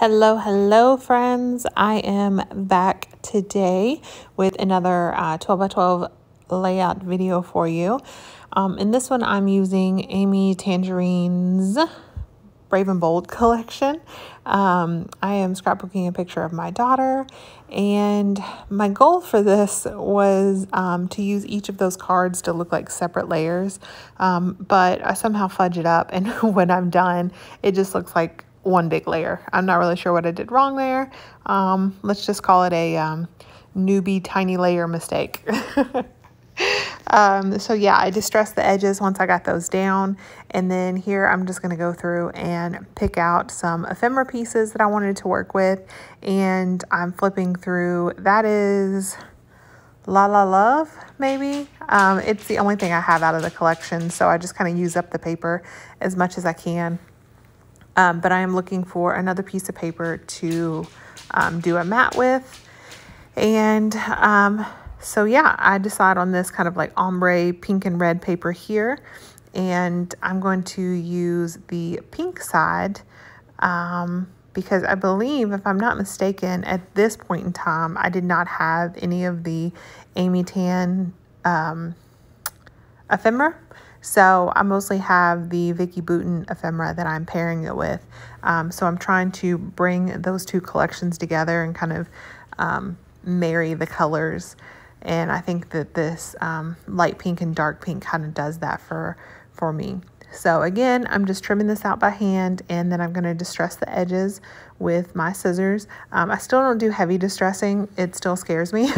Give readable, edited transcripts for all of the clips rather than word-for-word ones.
Hello friends. I am back today with another 12 by 12 layout video for you. In this one, I'm using Amy Tangerine's Brave and Bold collection. I am scrapbooking a picture of my daughter, and my goal for this was to use each of those cards to look like separate layers, but I somehow fudge it up, and when I'm done, it just looks like one big layer. I'm not really sure what I did wrong there. Let's just call it a newbie tiny layer mistake. So yeah, I distressed the edges once I got those down, and then here I'm just going to go through and pick out some ephemera pieces that I wanted to work with, and I'm flipping through. That is La La Love, maybe. It's the only thing I have out of the collection, so I just kind of use up the paper as much as I can. But I am looking for another piece of paper to do a mat with, and so yeah, I decide on this kind of like ombre pink and red paper here, and I'm going to use the pink side because I believe, if I'm not mistaken, at this point in time, I did not have any of the Amy Tan ephemera. So I mostly have the Vicki Boutin ephemera that I'm pairing it with. So I'm trying to bring those two collections together and kind of marry the colors. And I think that this light pink and dark pink kind of does that for me. So again, I'm just trimming this out by hand, and then I'm going to distress the edges with my scissors. I still don't do heavy distressing. It still scares me.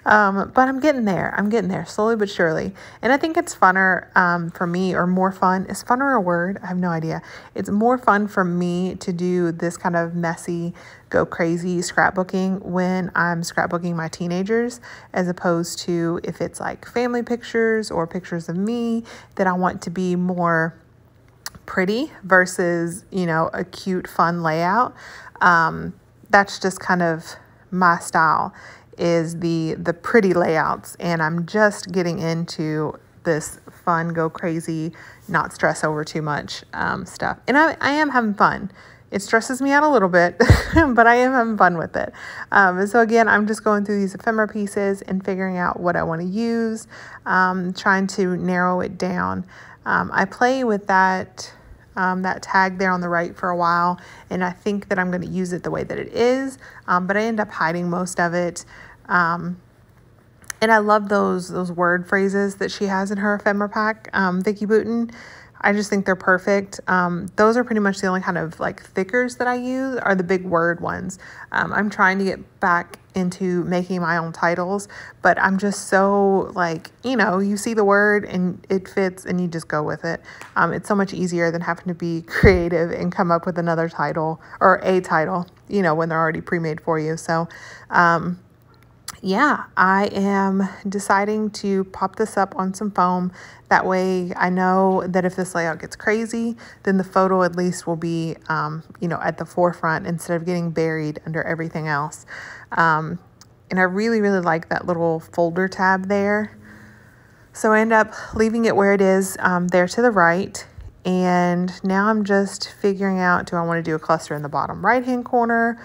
But I'm getting there. I'm getting there slowly but surely. And I think it's funner for me, or more fun. Is funner a word? I have no idea. It's more fun for me to do this kind of messy, go crazy scrapbooking when I'm scrapbooking my teenagers, as opposed to if it's like family pictures or pictures of me that I want to be more pretty versus, you know, a cute, fun layout. That's just kind of my style, is the pretty layouts, and I'm just getting into this fun, go crazy, not stress over too much stuff. And I am having fun. It stresses me out a little bit, but I am having fun with it. So again, I'm just going through these ephemera pieces and figuring out what I want to use, trying to narrow it down. I play with that tag there on the right for a while, and I think that I'm going to use it the way that it is, but I end up hiding most of it. And I love those word phrases that she has in her ephemera pack, Vicki Boutin. I just think they're perfect. Those are pretty much the only kind of like thickers that I use, are the big word ones. I'm trying to get back into making my own titles, but I'm just so like, you know, you see the word and it fits and you just go with it. It's so much easier than having to be creative and come up with another title or a title, you know, when they're already pre-made for you. So, yeah, I am deciding to pop this up on some foam. That way I know that if this layout gets crazy, then the photo at least will be, you know, at the forefront instead of getting buried under everything else. And I really like that little folder tab there. So I end up leaving it where it is, there to the right. And now I'm just figuring out, do I want to do a cluster in the bottom right-hand corner?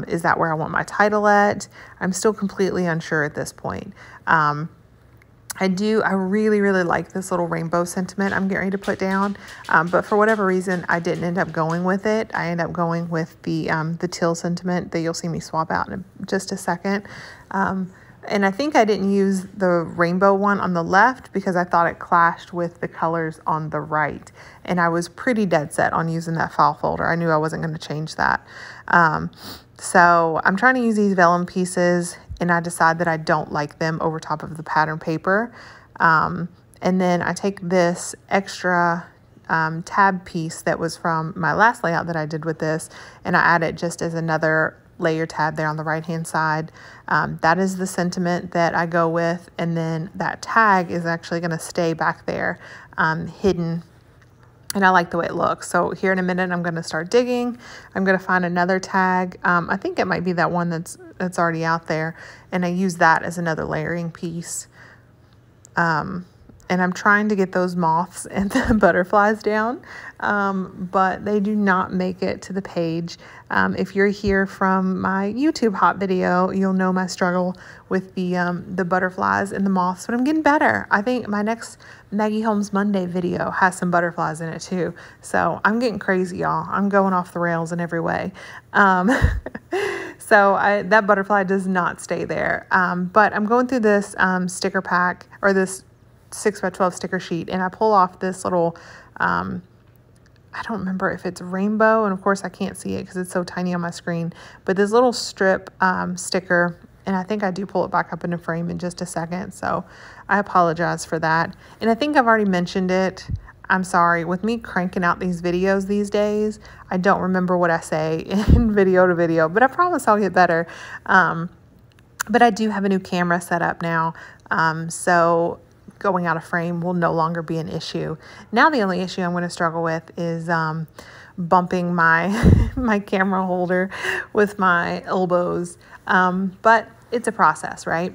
Is that where I want my title at? I'm still completely unsure at this point. I really like this little rainbow sentiment I'm getting ready to put down. But for whatever reason, I didn't end up going with it. I ended up going with the teal sentiment that you'll see me swap out in just a second. And I think I didn't use the rainbow one on the left because I thought it clashed with the colors on the right. And I was pretty dead set on using that file folder. I knew I wasn't going to change that. So I'm trying to use these vellum pieces, and I decide that I don't like them over top of the pattern paper. And then I take this extra tab piece that was from my last layout that I did with this, and I add it just as another layer tab there on the right hand side. That is the sentiment that I go with, and then that tag is actually going to stay back there hidden, and I like the way it looks. So here in a minute I'm going to start digging. I'm going to find another tag. I think it might be that one that's already out there, and I use that as another layering piece. And And I'm trying to get those moths and the butterflies down, but they do not make it to the page. If you're here from my YouTube hot video, you'll know my struggle with the butterflies and the moths, but I'm getting better. I think my next Maggie Holmes Monday video has some butterflies in it too. So I'm getting crazy, y'all. I'm going off the rails in every way. So that butterfly does not stay there. But I'm going through this sticker pack, or this 6x12 sticker sheet, and I pull off this little, I don't remember if it's rainbow, and of course I can't see it because it's so tiny on my screen, but this little strip sticker, and I think I do pull it back up in a frame in just a second, so I apologize for that. And I think I've already mentioned it. I'm sorry, with me cranking out these videos these days, I don't remember what I say in video to video, but I promise I'll get better. But I do have a new camera set up now, so going out of frame will no longer be an issue. Now the only issue I'm going to struggle with is bumping my my camera holder with my elbows, but it's a process, right?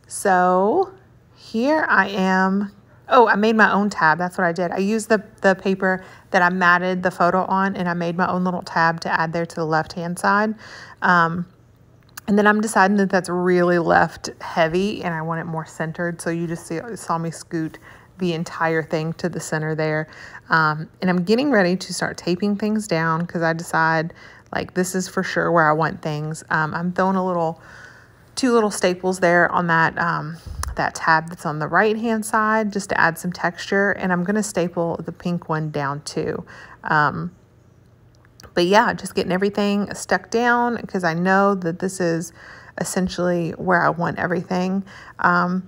So here I am. Oh, I made my own tab. That's what I did. I used the paper that I matted the photo on, and I made my own little tab to add there to the left-hand side. And then I'm deciding that that's really left heavy, and I want it more centered. So you just saw me scoot the entire thing to the center there. And I'm getting ready to start taping things down because I decide, like, this is for sure where I want things. I'm throwing two little staples there on that that tab that's on the right hand side just to add some texture, and I'm going to staple the pink one down too. But yeah, just getting everything stuck down because I know that this is essentially where I want everything. I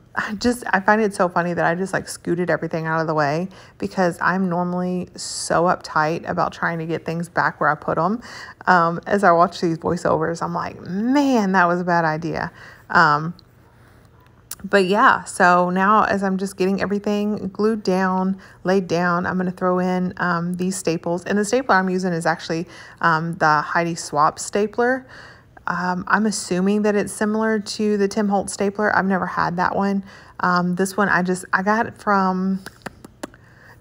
find it so funny that I just like scooted everything out of the way because I'm normally so uptight about trying to get things back where I put them. As I watch these voiceovers, I'm like, man, that was a bad idea. But yeah, so now as I'm just getting everything glued down, laid down, I'm going to throw in these staples. And the stapler I'm using is actually the Heidi Swapp stapler. I'm assuming that it's similar to the Tim Holtz stapler. I've never had that one. This one I got it from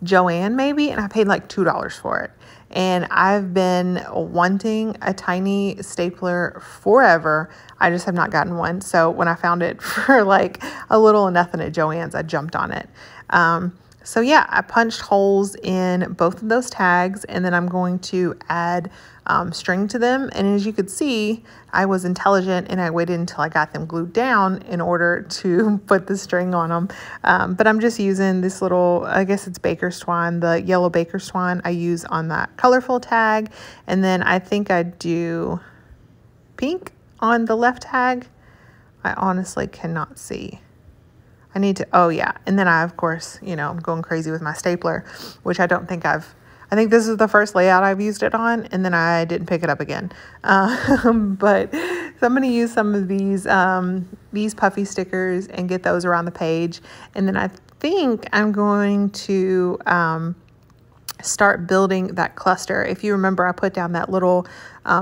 Joann maybe, and I paid like $2 for it. And I've been wanting a tiny stapler forever. I just have not gotten one. So when I found it for like a little or nothing at Joann's, I jumped on it. So yeah, I punched holes in both of those tags, and then I'm going to add string to them. And as you could see, I was intelligent and I waited until I got them glued down in order to put the string on them. But I'm just using this little, I guess it's baker's twine, the yellow baker's twine I use on that colorful tag. And then I think I do pink on the left tag. I honestly cannot see. I need to, oh yeah. And then I, of course, you know, I'm going crazy with my stapler, which I don't think I think this is the first layout I've used it on, and then I didn't pick it up again. But so I'm going to use some of these puffy stickers and get those around the page. And then I think I'm going to start building that cluster. If you remember, I put down that little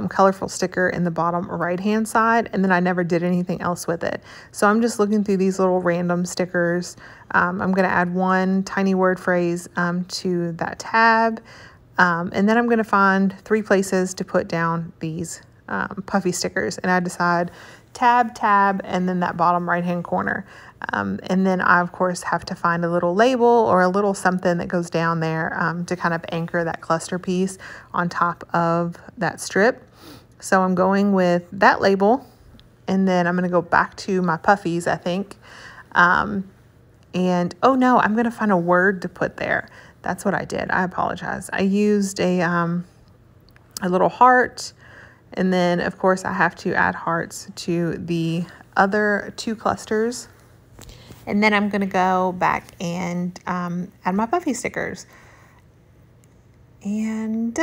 colorful sticker in the bottom right-hand side, and then I never did anything else with it. So I'm just looking through these little random stickers. I'm going to add one tiny word phrase to that tab, and then I'm going to find 3 places to put down these puffy stickers, and I decide tab, and then that bottom right-hand corner. And then I, of course, have to find a little label or a little something that goes down there to kind of anchor that cluster piece on top of that strip. So I'm going with that label, and then I'm going to go back to my puffies, I think. And, oh no, I'm going to find a word to put there. That's what I did. I apologize. I used a little heart, and then, of course, I have to add hearts to the other 2 clusters. And then I'm going to go back and add my puffy stickers. And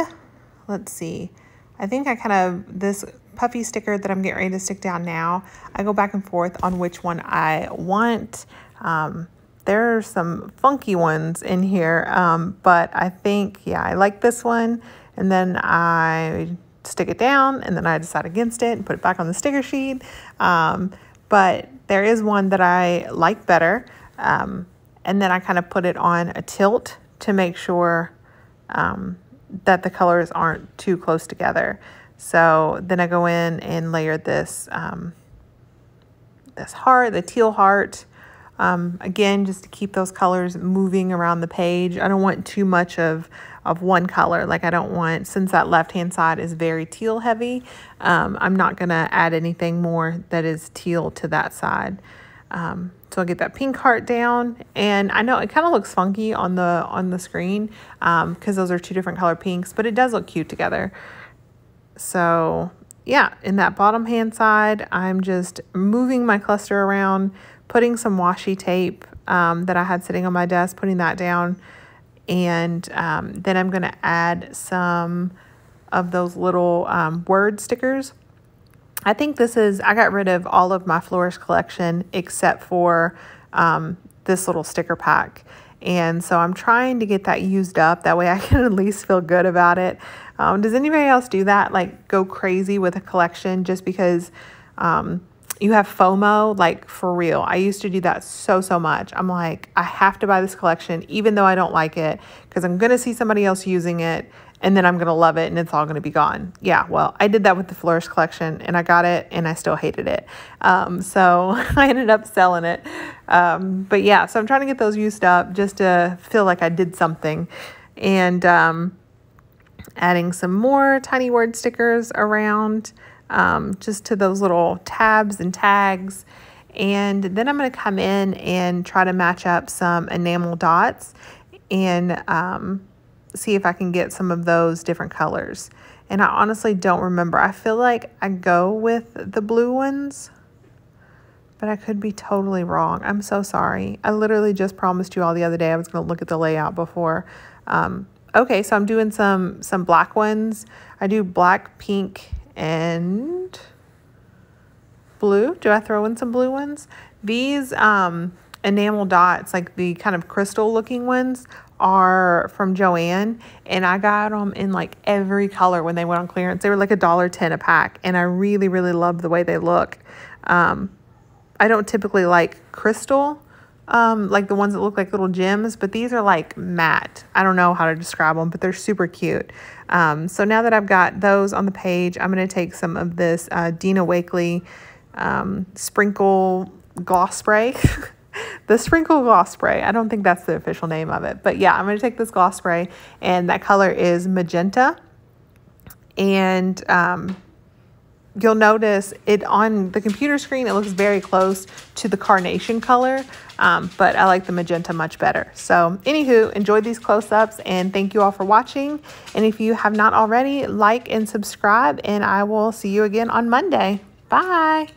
let's see. I think I kind of, this puffy sticker that I'm getting ready to stick down now, I go back and forth on which one I want. There are some funky ones in here, but I think, yeah, I like this one. And then I stick it down, and then I decide against it and put it back on the sticker sheet. But there is one that I like better, and then I kind of put it on a tilt to make sure that the colors aren't too close together. So then I go in and layer this this heart, the teal heart, again, just to keep those colors moving around the page. I don't want too much of one color. Like I don't want, since that left-hand side is very teal heavy, I'm not gonna add anything more that is teal to that side. So I'll get that pink heart down, and I know it kind of looks funky on the screen because those are two different color pinks, but it does look cute together. So yeah, in that bottom hand side, I'm just moving my cluster around, putting some washi tape that I had sitting on my desk, putting that down, and then I'm gonna add some of those little word stickers. I think I got rid of all of my Flourish collection except for this little sticker pack. And so I'm trying to get that used up. That way I can at least feel good about it. Does anybody else do that? Like go crazy with a collection just because you have FOMO? Like for real. I used to do that so much. I'm like, I have to buy this collection even though I don't like it because I'm going to see somebody else using it. And then I'm going to love it and it's all going to be gone. Yeah, well, I did that with the Flourish collection and I got it and I still hated it. So I ended up selling it. But yeah, so I'm trying to get those used up just to feel like I did something. And adding some more tiny word stickers around just to those little tabs and tags. And then I'm going to come in and try to match up some enamel dots and see if I can get some of those different colors. And I honestly don't remember. I feel like I go with the blue ones, but I could be totally wrong. I'm so sorry. I literally just promised you all the other day I was going to look at the layout before. Okay, so I'm doing some black ones. I do black, pink, and blue. Do I throw in some blue ones? These enamel dots, like the kind of crystal looking ones, are from Joann, and I got them in like every color when they went on clearance. They were like $1.10 a pack, and I really love the way they look. I don't typically like crystal, like the ones that look like little gems, but these are like matte. I don't know how to describe them, but they're super cute. So now that I've got those on the page, I'm going to take some of this Dina Wakley sprinkle gloss spray. The sprinkle gloss spray. I don't think that's the official name of it, but yeah, I'm going to take this gloss spray, and that color is magenta. And you'll notice it on the computer screen, it looks very close to the carnation color, but I like the magenta much better. So anywho, enjoy these close-ups, and thank you all for watching. And if you have not already, like and subscribe, and I will see you again on Monday. Bye.